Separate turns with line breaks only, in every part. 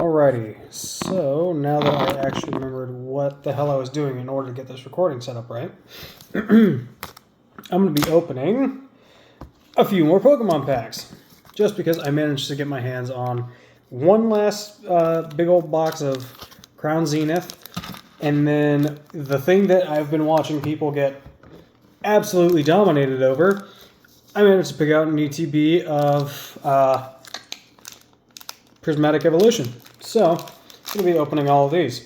Alrighty, so now that I actually remembered what the hell I was doing in order to get this recording set up right, I'm going to be opening a few more Pokemon packs. Just because I managed to get my hands on one last big old box of Crown Zenith, and then the thing that I've been watching people get absolutely dominated over, I managed to pick out an ETB of Prismatic Evolution. So, I'm going to be opening all of these.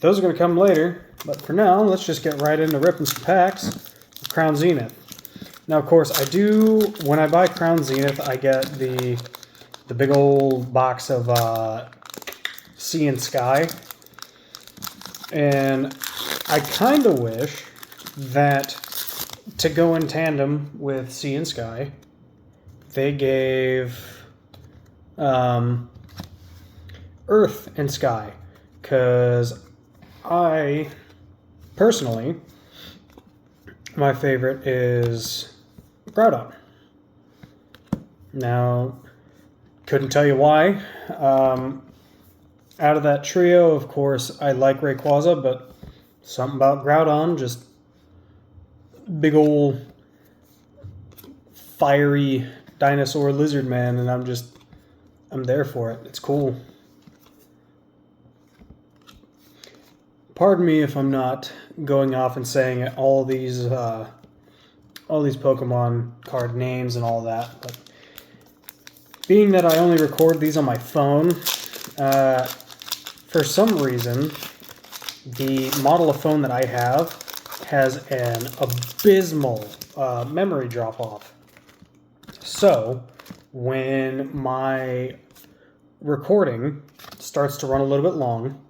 Those are going to come later, but for now, let's just get right into ripping some packs of Crown Zenith. Now, of course, I do, when I buy Crown Zenith, I get the big old box of Sea and Sky. And I kind of wish that to go in tandem with Sea and Sky, they gave Earth and Sky, because I personally, my favorite is Groudon. Now, couldn't tell you why. Out of that trio, of course, I like Rayquaza, but something about Groudon, just big old fiery dinosaur lizard man, and I'm there for it. It's cool. Pardon me if I'm not going off and saying all these Pokemon card names and all that, but being that I only record these on my phone, for some reason, the model of phone that I have has an abysmal memory drop-off. So, when my recording starts to run a little bit long,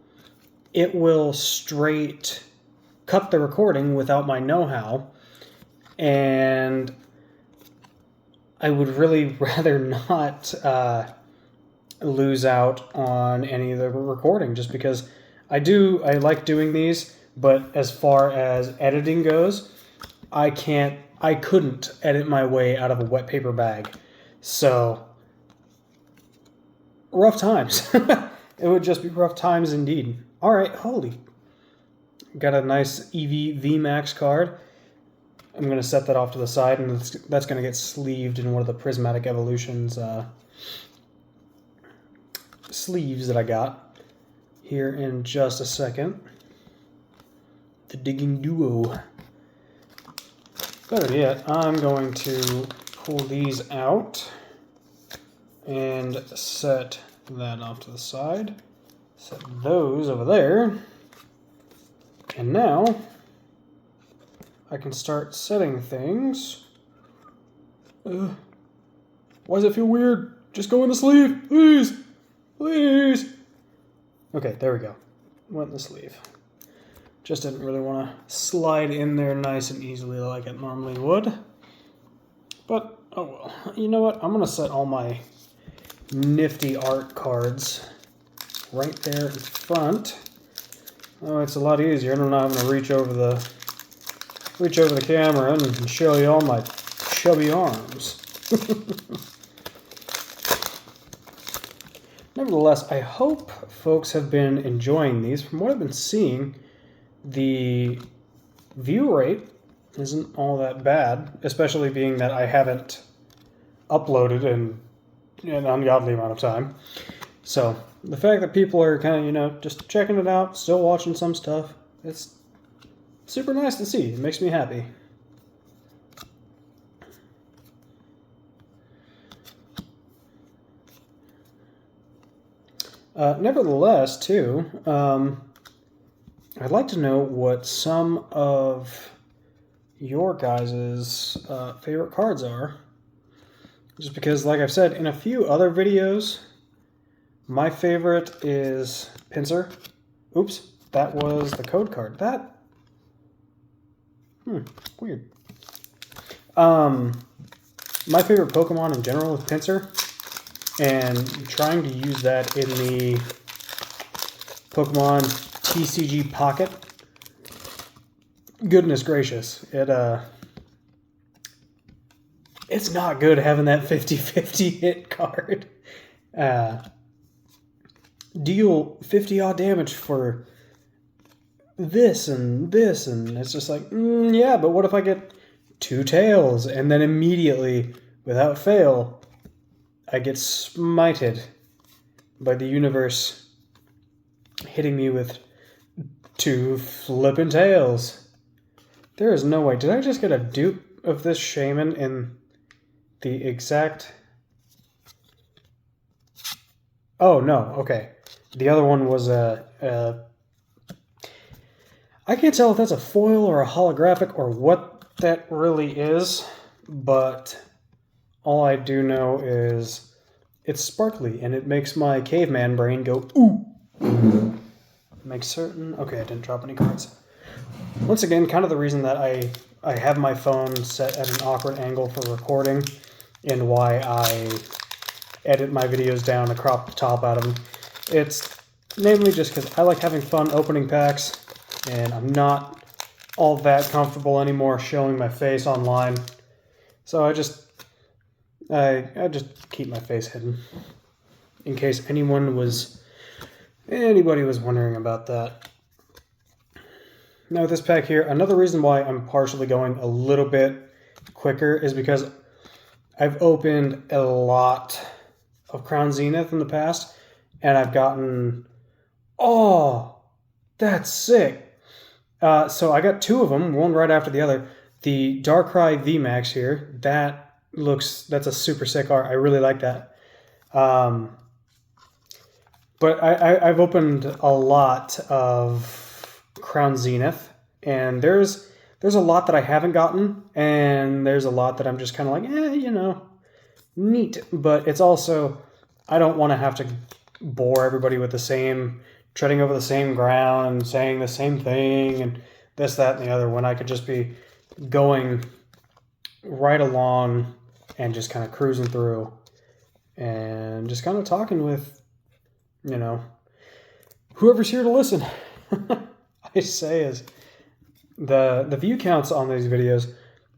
it will straight cut the recording without my know-how, and I would really rather not lose out on any of the recording, just because I like doing these, but as far as editing goes, I couldn't edit my way out of a wet paper bag. So, rough times. It would just be rough times indeed. Alright, holy. Got a nice EV VMAX card. I'm going to set that off to the side, and that's going to get sleeved in one of the Prismatic Evolutions sleeves that I got here in just a second. The Digging Duo. Better yet, I'm going to pull these out and set that off to the side. Set those over there. And now I can start setting things. Why does it feel weird? Just go in the sleeve, please. Please. Okay, there we go. Went in the sleeve. Just didn't really want to slide in there nice and easily like it normally would. But, oh well. You know what? I'm going to set all my nifty art cards right there in front. Oh, it's a lot easier. I'm not having to reach over the camera and show you all my chubby arms. Nevertheless, I hope folks have been enjoying these. From what I've been seeing, the view rate isn't all that bad, especially being that I haven't uploaded in an ungodly amount of time. So, the fact that people are kind of, just checking it out, still watching some stuff, it's super nice to see. It makes me happy. Nevertheless, too, I'd like to know what some of your guys' favorite cards are. Just because, like I've said in a few other videos, my favorite is Pinsir. Oops, that was the code card. Weird. My favorite Pokemon in general is Pinsir, and trying to use that in the Pokemon TCG Pocket. Goodness gracious, it's not good having that 50-50 hit card. deal 50 odd damage for this, and it's just like, yeah, but what if I get 2 tails, and then immediately, without fail, I get smited by the universe hitting me with 2 flippin' tails. There is no way. Did I just get a dupe of this shaman in the exact... Oh, no, okay. The other one was a... I can't tell if that's a foil or a holographic or what that really is, but all I do know is it's sparkly and it makes my caveman brain go, ooh. Make certain... Okay, I didn't drop any cards. Once again, kind of the reason that I have my phone set at an awkward angle for recording and why I edit my videos down to crop the top out of them. It's namely just because I like having fun opening packs, and I'm not all that comfortable anymore showing my face online. So I just keep my face hidden in case anybody was wondering about that. Now with this pack here, another reason why I'm partially going a little bit quicker is because I've opened a lot of Crown Zenith in the past, and I've gotten, oh, that's sick. So I got 2 of them, one right after the other. The Darkrai VMAX here, that's a super sick art. I really like that. But I've opened a lot of Crown Zenith, and there's a lot that I haven't gotten, and there's a lot that I'm just kind of like, neat. But it's also, I don't want to have to bore everybody with treading over the same ground and saying the same thing and this, that, and the other, when I could just be going right along and just kind of cruising through and just kind of talking with, whoever's here to listen. I say is the view counts on these videos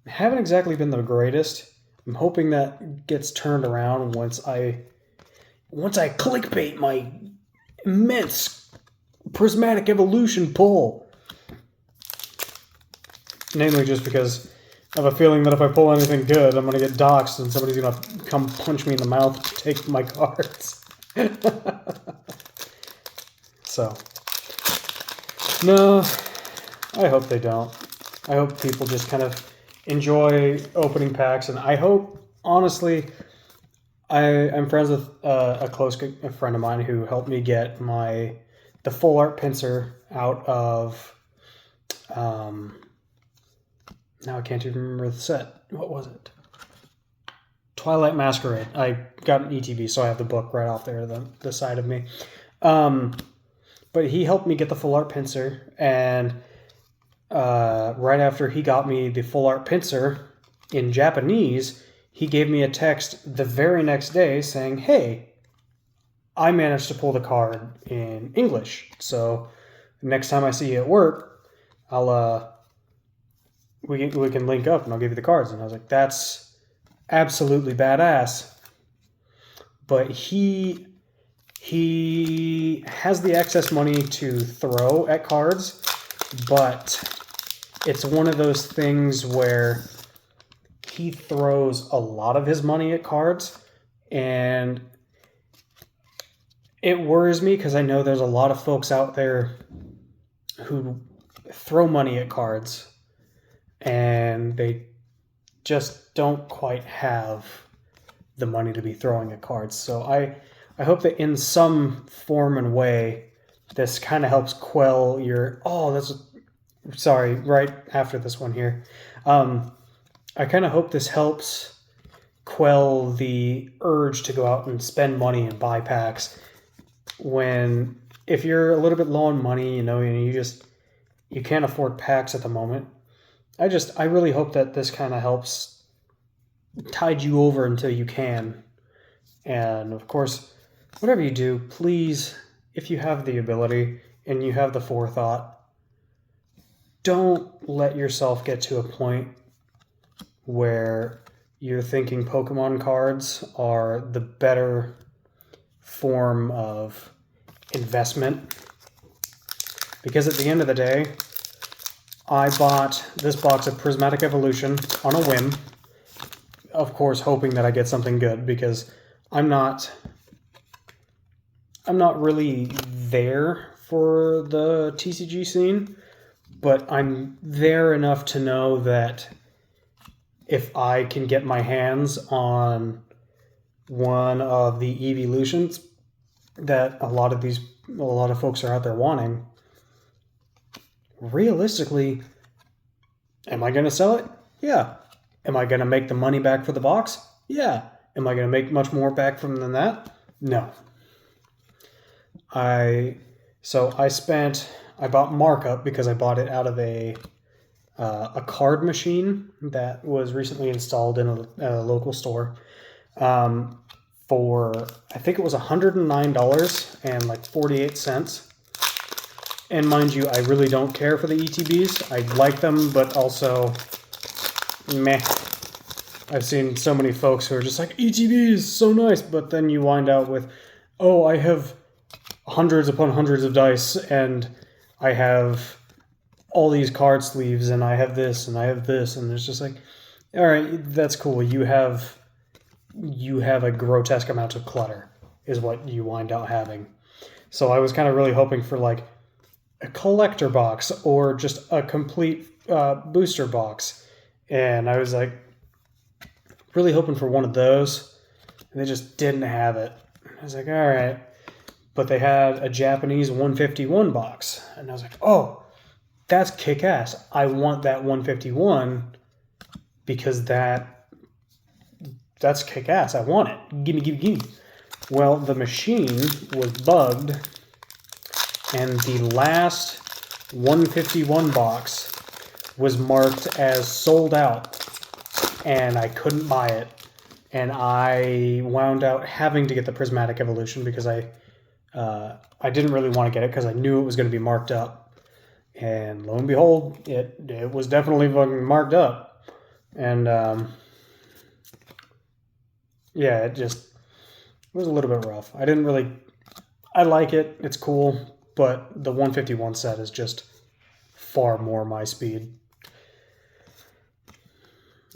haven't exactly been the greatest. I'm hoping that gets turned around once I clickbait my immense prismatic evolution pull. Namely just because I have a feeling that if I pull anything good, I'm going to get doxxed and somebody's going to come punch me in the mouth to take my cards. So, no, I hope they don't. I hope people just kind of enjoy opening packs, and I hope, honestly, I'm friends with a close friend of mine who helped me get the full art pincer out of, now I can't even remember the set. What was it? Twilight Masquerade. I got an ETB, so I have the book right off there, the side of me. But he helped me get the full art pincer, and right after he got me the full art pincer in Japanese, he gave me a text the very next day saying, hey, I managed to pull the card in English, so next time I see you at work, we can link up and I'll give you the cards. And I was like, that's absolutely badass. But he has the excess money to throw at cards, but it's one of those things where he throws a lot of his money at cards, and it worries me because I know there's a lot of folks out there who throw money at cards and they just don't quite have the money to be throwing at cards. So I hope that in some form and way this kind of helps quell your... Sorry, right after this one here. I kind of hope this helps quell the urge to go out and spend money and buy packs if you're a little bit low on money, and you can't afford packs at the moment. I really hope that this kind of helps tide you over until you can. And of course, whatever you do, please, if you have the ability and you have the forethought, don't let yourself get to a point where you're thinking Pokemon cards are the better form of investment. Because at the end of the day, I bought this box of Prismatic Evolution on a whim. Of course, hoping that I get something good, because I'm not really there for the TCG scene, but I'm there enough to know that if I can get my hands on one of the evolutions that a lot of folks are out there wanting, realistically, am I going to sell it? Yeah. Am I going to make the money back for the box? Yeah. Am I going to make much more back from than that? No. I bought Markup because I bought it out of a card machine that was recently installed in a local store for, I think it was $109.48. And mind you, I really don't care for the ETBs. I like them, but also, meh. I've seen so many folks who are just like, ETBs, so nice, but then you wind out with, oh, I have hundreds upon hundreds of dice, and I have all these card sleeves, and I have this, and I have this, and it's just like, all right, that's cool. You have a grotesque amount of clutter, is what you wind out having. So I was kind of really hoping for like a collector box or just a complete booster box, and I was like really hoping for one of those, and they just didn't have it. I was like, all right, but they had a Japanese 151 box, and I was like, oh, that's kick-ass. I want that 151 because that's kick-ass. I want it. Gimme. Well, the machine was bugged, and the last 151 box was marked as sold out, and I couldn't buy it. And I wound out having to get the Prismatic Evolution because I didn't really want to get it because I knew it was going to be marked up. And lo and behold, it was definitely fucking marked up. And yeah, it was a little bit rough. I like it, it's cool, but the 151 set is just far more my speed.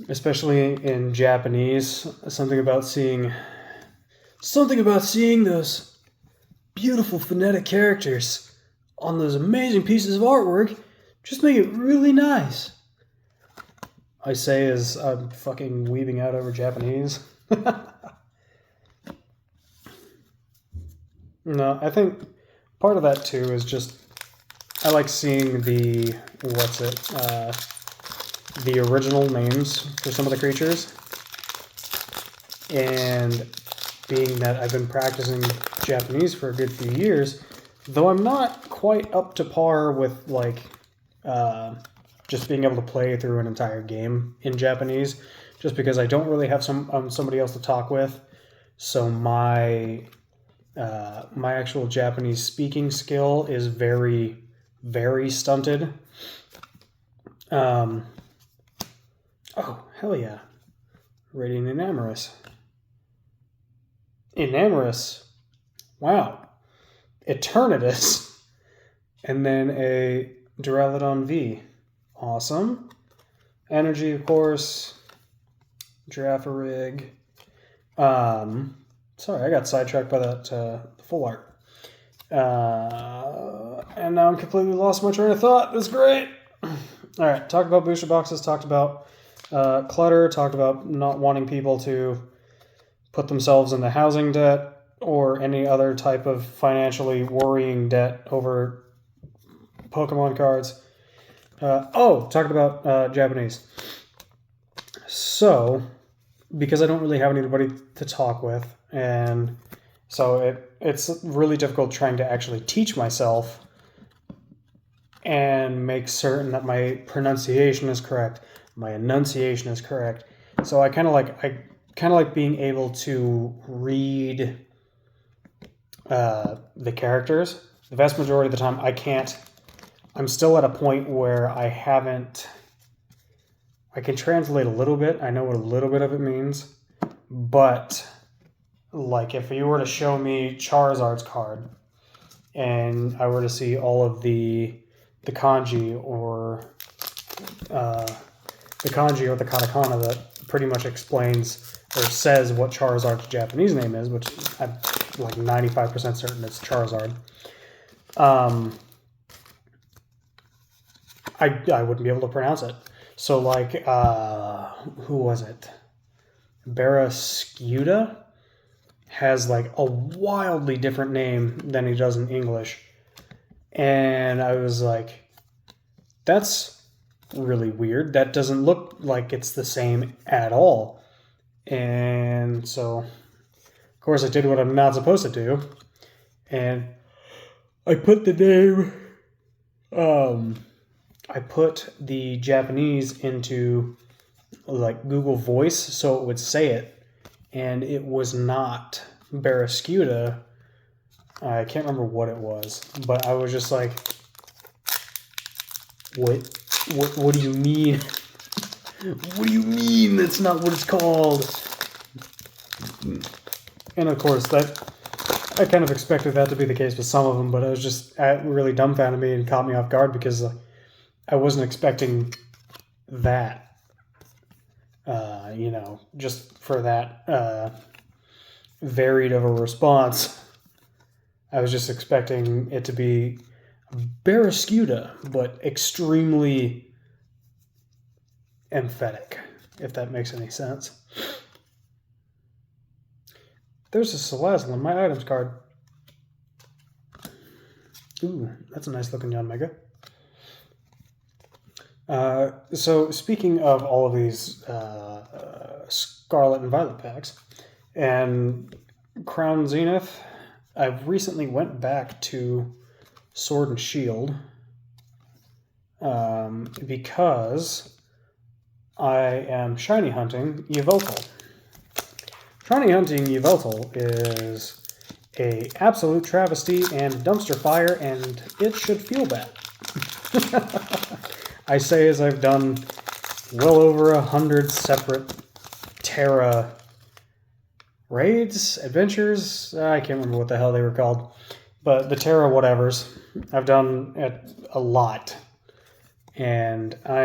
Especially in Japanese, something about seeing those beautiful phonetic characters on those amazing pieces of artwork just make it really nice. I say as I'm fucking weaving out over Japanese. No, I think part of that too is just I like seeing the original names for some of the creatures, and being that I've been practicing Japanese for a good few years, though I'm not quite up to par with like just being able to play through an entire game in Japanese, just because I don't really have somebody else to talk with. So my actual Japanese speaking skill is very, very stunted. Oh, hell yeah. Radiant Enamorous. Wow. Eternatus. And then a Duraludon V. Awesome. Energy, of course. Girafarig. Sorry, I got sidetracked by that full art. And now I'm completely lost my train of thought. That's great. All right, talked about booster boxes, talked about clutter, talked about not wanting people to put themselves in the housing debt or any other type of financially worrying debt over Pokemon cards. Talked about Japanese. So, because I don't really have anybody to talk with, and so it's really difficult trying to actually teach myself and make certain that my pronunciation is correct, my enunciation is correct. So I kind of like being able to read the characters. The vast majority of the time I can't. I'm still at a point where I can translate a little bit. I know what a little bit of it means. But like if you were to show me Charizard's card and I were to see all of the kanji or the katakana that pretty much explains or says what Charizard's Japanese name is, which I'm like 95% certain it's Charizard. I wouldn't be able to pronounce it. So like, who was it? Barrascuda has like a wildly different name than he does in English. And I was like, that's really weird. That doesn't look like it's the same at all. And so, of course, I did what I'm not supposed to do. And I put the name, I put the Japanese into like Google Voice so it would say it. And it was not Barrascuda. I can't remember what it was, but I was just like, what do you mean? What do you mean that's not what it's called? And of course, I kind of expected that to be the case with some of them, but it really dumbfounded me and caught me off guard because I wasn't expecting that. Just for that varied of a response. I was just expecting it to be Barrascuda, but extremely emphatic, if that makes any sense. There's a Salazzle in my items card. Ooh, that's a nice looking Young Mega. So speaking of all of these Scarlet and Violet packs and Crown Zenith, I've recently went back to Sword and Shield because I am shiny hunting Yveltal. Shiny hunting Yveltal is a absolute travesty and dumpster fire, and it should feel bad. I say as I've done well over 100 separate Terra raids, adventures, I can't remember what the hell they were called, but the Terra whatevers, I've done it a lot, and I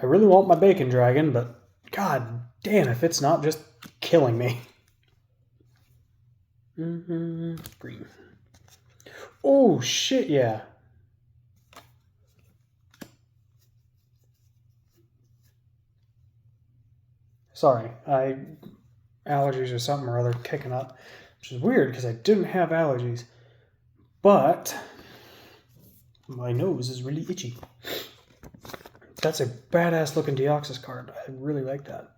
really want my Bacon Dragon, but god damn if it's not just killing me. Green. Oh shit, yeah. Sorry, allergies or something or other kicking up, which is weird because I didn't have allergies, but my nose is really itchy. That's a badass looking Deoxys card. I really like that.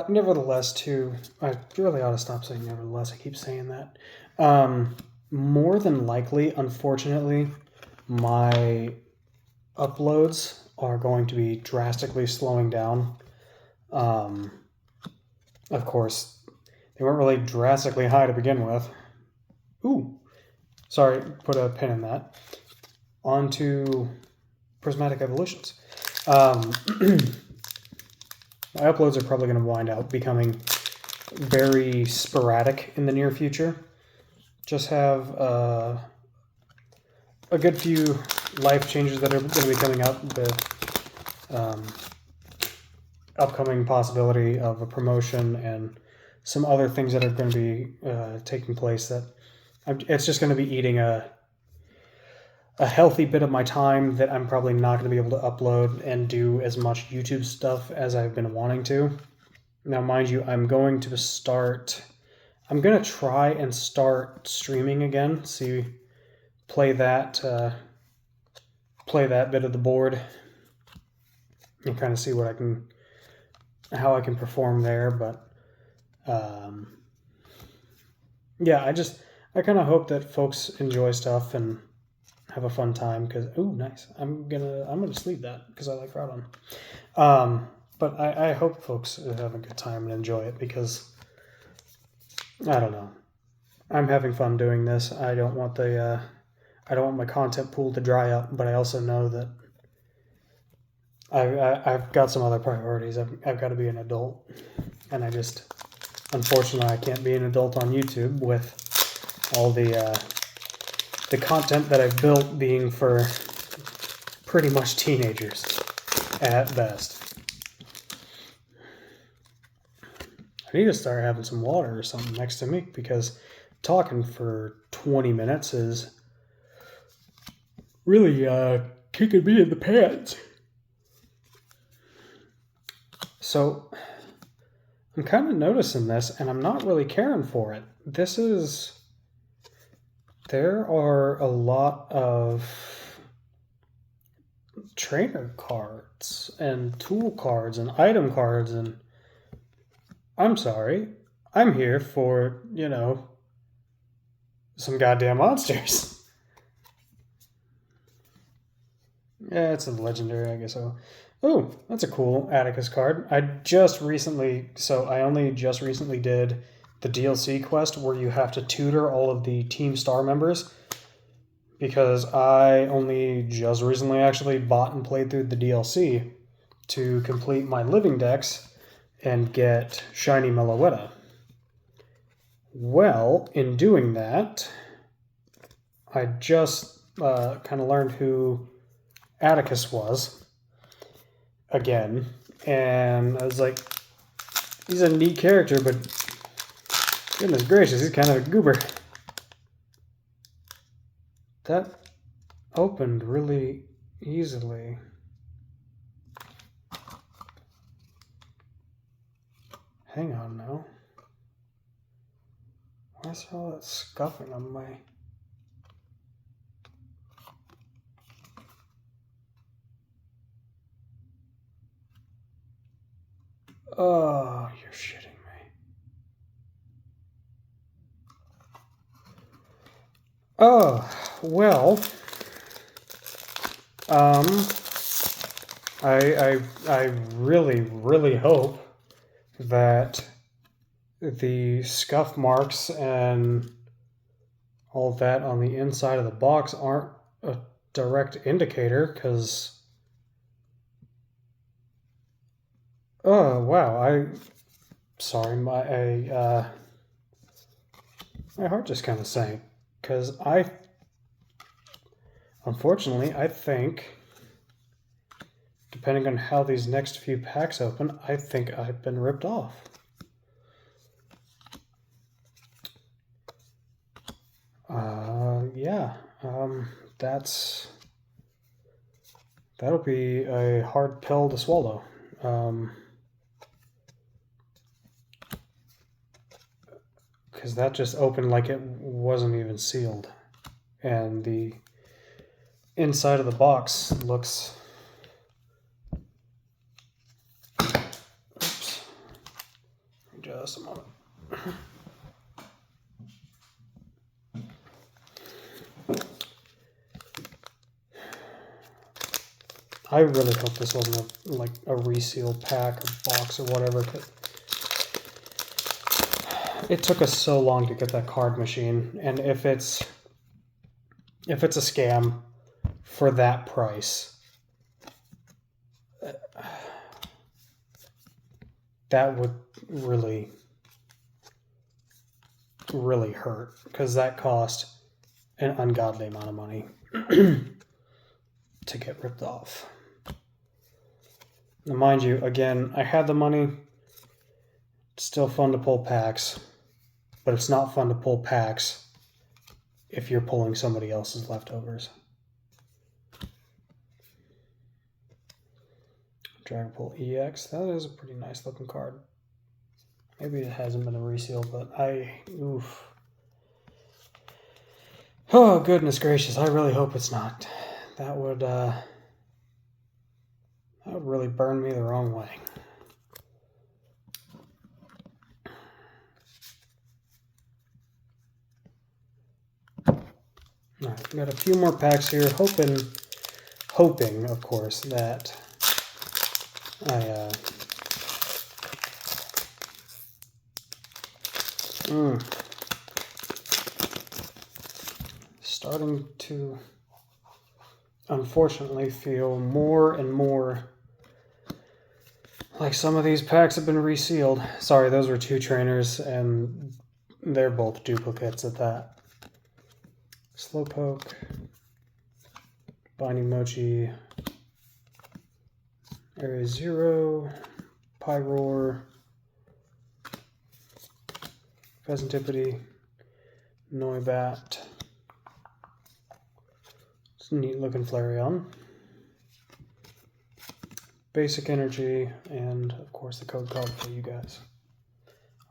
Nevertheless, too, I really ought to stop saying nevertheless. I keep saying that. More than likely, unfortunately, my uploads are going to be drastically slowing down. Of course, they weren't really drastically high to begin with. Ooh, sorry, put a pin in that. On to Prismatic Evolutions. My uploads are probably going to wind up becoming very sporadic in the near future. Just have a good few life changes that are going to be coming up. The upcoming possibility of a promotion and some other things that are going to be taking place that it's just going to be eating a healthy bit of my time that I'm probably not going to be able to upload and do as much YouTube stuff as I've been wanting to. Now, mind you, I'm going to try and start streaming again, play that bit of the board and kind of see how I can perform there. But yeah, I kind of hope that folks enjoy stuff and have a fun time because nice. I'm gonna sleeve that because I like Groudon. But I hope folks have a good time and enjoy it because I don't know. I'm having fun doing this. I don't want my content pool to dry up, but I also know that I've got some other priorities. I've got to be an adult, and unfortunately, I can't be an adult on YouTube with all the content that I've built being for pretty much teenagers at best. I need to start having some water or something next to me, because talking for 20 minutes is really kicking me in the pants. So I'm kind of noticing this, and I'm not really caring for it. There are a lot of trainer cards and tool cards and item cards, and I'm sorry, I'm here for, some goddamn monsters. Yeah, it's a legendary, I guess so. Oh, that's a cool Atticus card. I only just recently did the DLC quest where you have to tutor all of the Team Star members, because I only just recently actually bought and played through the DLC to complete my living decks and get Shiny Meloetta. Well, in doing that, I just kind of learned who Atticus was again, and I was like, he's a neat character, but goodness gracious, he's kind of a goober. That opened really easily. Hang on now. Why is there all that scuffing on my... Oh, you're shitting me. Oh, well, I really, really hope that the scuff marks and all that on the inside of the box aren't a direct indicator, because... Oh, wow, sorry, my heart just kind of sank, because unfortunately, I think, depending on how these next few packs open, I think I've been ripped off. Yeah, that'll be a hard pill to swallow. Because that just opened like it wasn't even sealed, and the inside of the box looks... Oops. Just a moment. I really hope this wasn't a resealed pack or box or whatever. It took us so long to get that card machine, and if it's a scam for that price, that would really, really hurt, because that cost an ungodly amount of money to get ripped off. Now, mind you, again, I had the money. It's still fun to pull packs, but it's not fun to pull packs if you're pulling somebody else's leftovers. Dragonpool EX, that is a pretty nice looking card. Maybe it hasn't been a reseal, but oof. Oh, goodness gracious, I really hope it's not. That would really burn me the wrong way. Alright, got a few more packs here, hoping, of course, that starting to, unfortunately, feel more and more Like some of these packs have been resealed. Sorry, those were 2 trainers, and they're both duplicates at that. Slowpoke, Binding Mochi, Area 0, Pyroar, Pheasantipity, Noibat. It's a neat looking Flareon. Basic Energy, and of course the code card for you guys.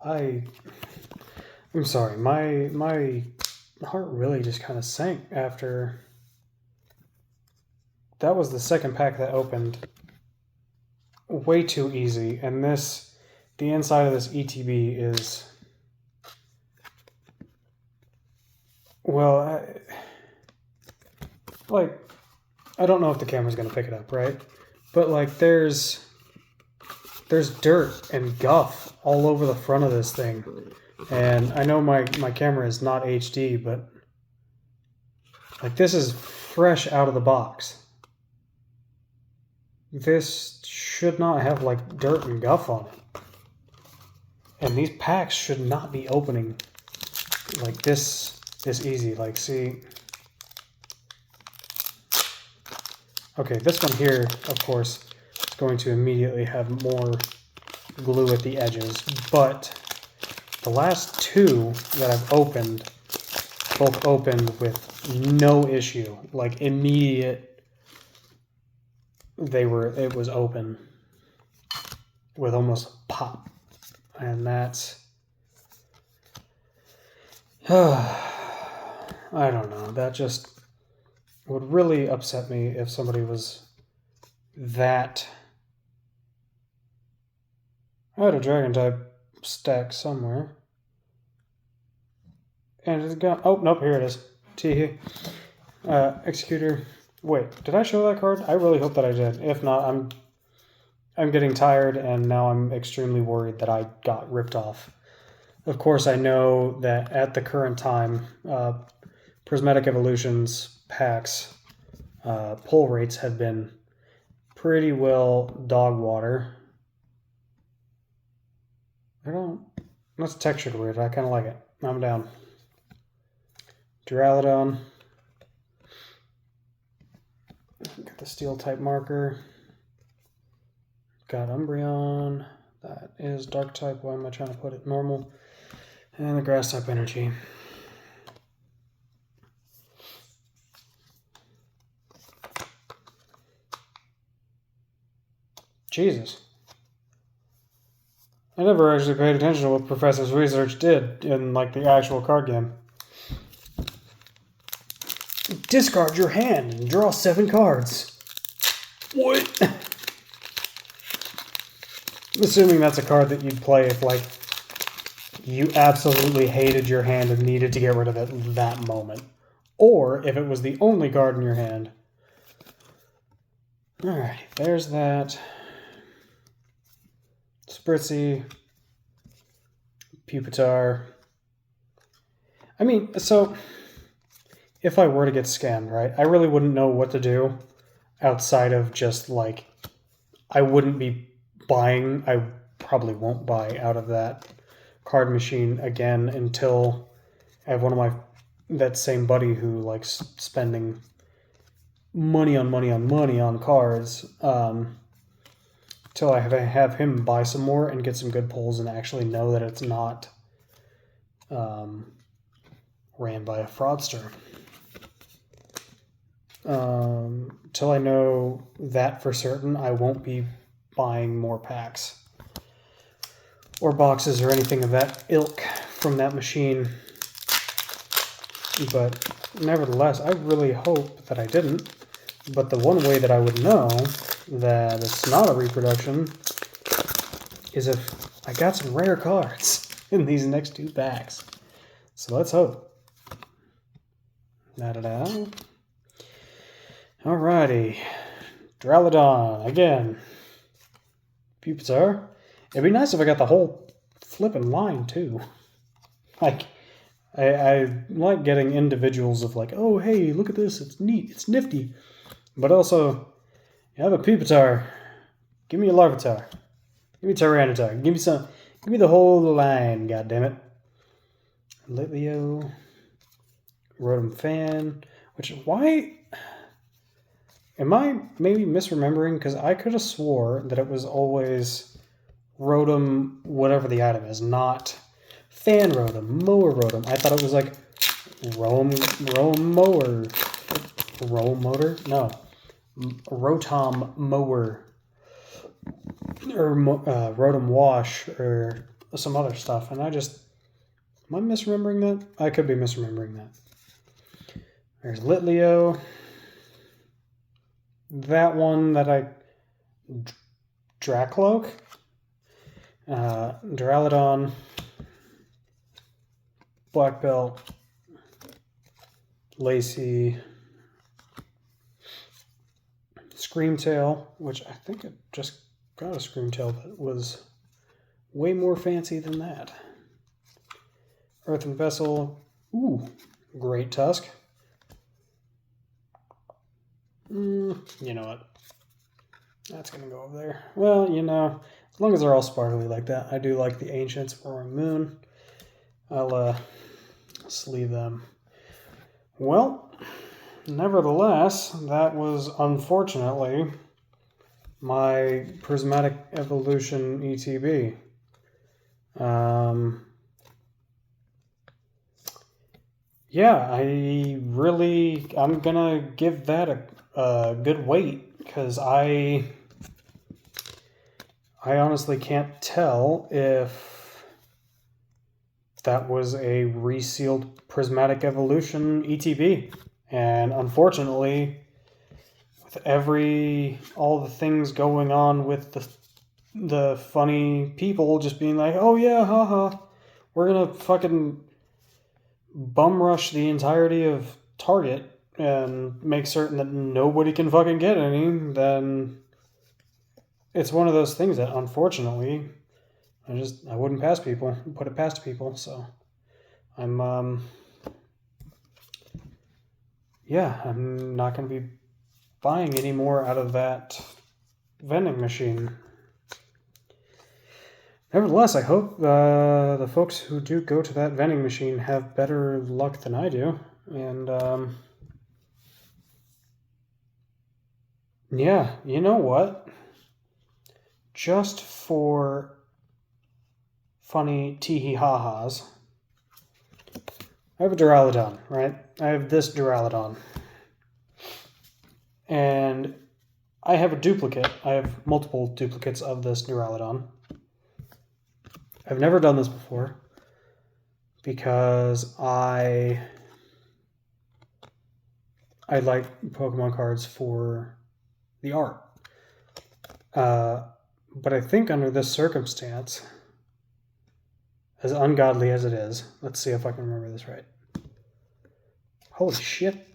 I'm sorry, my heart really just kind of sank after that was the second pack that opened way too easy, and the inside of this ETB is, well, I don't know if the camera's going to pick it up, right? But like there's dirt and guff all over the front of this thing. And I know my camera is not HD, but like this is fresh out of the box. This should not have like dirt and guff on it. And these packs should not be opening like this easy. Like, see. Okay, this one here, of course, is going to immediately have more glue at the edges, but the last 2 that I've opened, both opened with no issue. Like, immediate, it was open with almost a pop. And that's, I don't know, that just would really upset me if somebody was that. I had a dragon type stack somewhere. And it's gone. Oh, nope, here it is. Teehee. Executor. Wait, did I show that card? I really hope that I did. If not, I'm getting tired, and now I'm extremely worried that I got ripped off. Of course, I know that at the current time, Prismatic Evolutions packs pull rates have been pretty well dog water. That's textured weird. I kind of like it. I'm down. Duraludon. Got the steel type marker. Got Umbreon. That is dark type. Why am I trying to put it normal? And the grass type energy. Jesus. I never actually paid attention to what Professor's research did in, like, the actual card game. Discard your hand and draw 7 cards. What? I'm assuming that's a card that you'd play if, like, you absolutely hated your hand and needed to get rid of it that moment. Or if it was the only card in your hand. Alright, there's that. Spritzy. Pupitar. I mean, so if I were to get scammed, right, I really wouldn't know what to do outside of just, like, I wouldn't be buying, I probably won't buy out of that card machine again until I have that same buddy who likes spending money on cards, till I have him buy some more and get some good pulls and actually know that it's not ran by a fraudster. Till I know that for certain, I won't be buying more packs or boxes or anything of that ilk from that machine. But nevertheless, I really hope that I didn't. But the one way that I would know that it's not a reproduction is if I got some rare cards in these next 2 packs. So let's hope. Da-da-da. Alrighty. Duraludon, again. Pupitar. It'd be nice if I got the whole flipping line, too. Like, I like getting individuals of like, oh, hey, look at this. It's neat. It's nifty. But also, you have a Pupitar. Give me a Larvitar. Give me Tyranitar. Give me some. Give me the whole line. God damn it. Litleo. Rotom Fan. Which why? Am I maybe misremembering? Because I could have swore that it was always Rotom, whatever the item is, not Fan Rotom, Mower Rotom. I thought it was like Roam Mower. Roam Motor? No. Rotom Mower. Or Rotom Wash or some other stuff. And I just... Am I misremembering that? I could be misremembering that. There's Litleo. That one that I... Dracloak. Duraludon. Black Belt. Lacey. Screamtail, which I think it just got a Screamtail that was way more fancy than that. Earthen Vessel. Ooh, Great Tusk. You know what? That's going to go over there. Well, you know, as long as they're all sparkly like that. I do like the Ancients, Roaring Moon. I'll sleeve them. Well, nevertheless, that was unfortunately my Prismatic Evolution ETB. Yeah, I'm gonna give that a good wait because I honestly can't tell if that was a resealed Prismatic Evolution ETB. And unfortunately, with all the things going on with the funny people just being like, oh yeah, haha, we're gonna fucking bum rush the entirety of Target and make certain that nobody can fucking get any, then it's one of those things that unfortunately I wouldn't put it past people, so I'm not going to be buying any more out of that vending machine. Nevertheless, I hope the folks who do go to that vending machine have better luck than I do. And, yeah, you know what? Just for funny tee-hee-ha-has, I have a Duraludon, right? I have this Duraludon. And I have a duplicate. I have multiple duplicates of this Duraludon. I've never done this before because I like Pokemon cards for the art. But I think under this circumstance, as ungodly as it is, let's see if I can remember this right. Holy shit.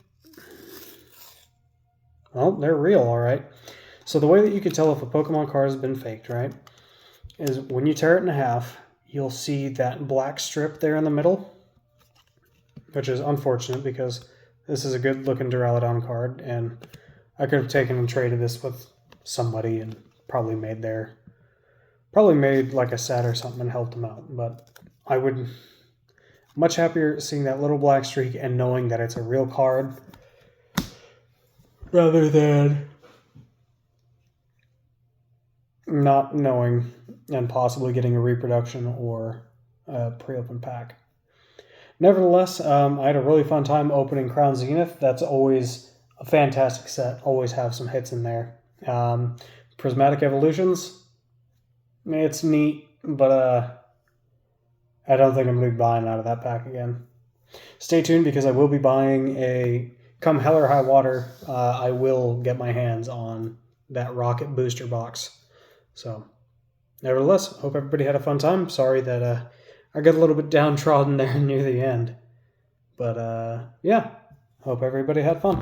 Well, they're real, all right. So the way that you can tell if a Pokemon card has been faked, right, is when you tear it in half, you'll see that black strip there in the middle, which is unfortunate because this is a good-looking Duraludon card, and I could have taken and traded this with somebody and probably made like a set or something and helped them out. But I would much happier seeing that little black streak and knowing that it's a real card rather than not knowing and possibly getting a reproduction or a pre-open pack. Nevertheless, I had a really fun time opening Crown Zenith. That's always a fantastic set. Always have some hits in there. Prismatic Evolutions, it's neat, but I don't think I'm going to be buying out of that pack again. Stay tuned because I will be buying come hell or high water, I will get my hands on that Rocket Booster box. So, nevertheless, hope everybody had a fun time. Sorry that I got a little bit downtrodden there near the end. But, yeah, hope everybody had fun.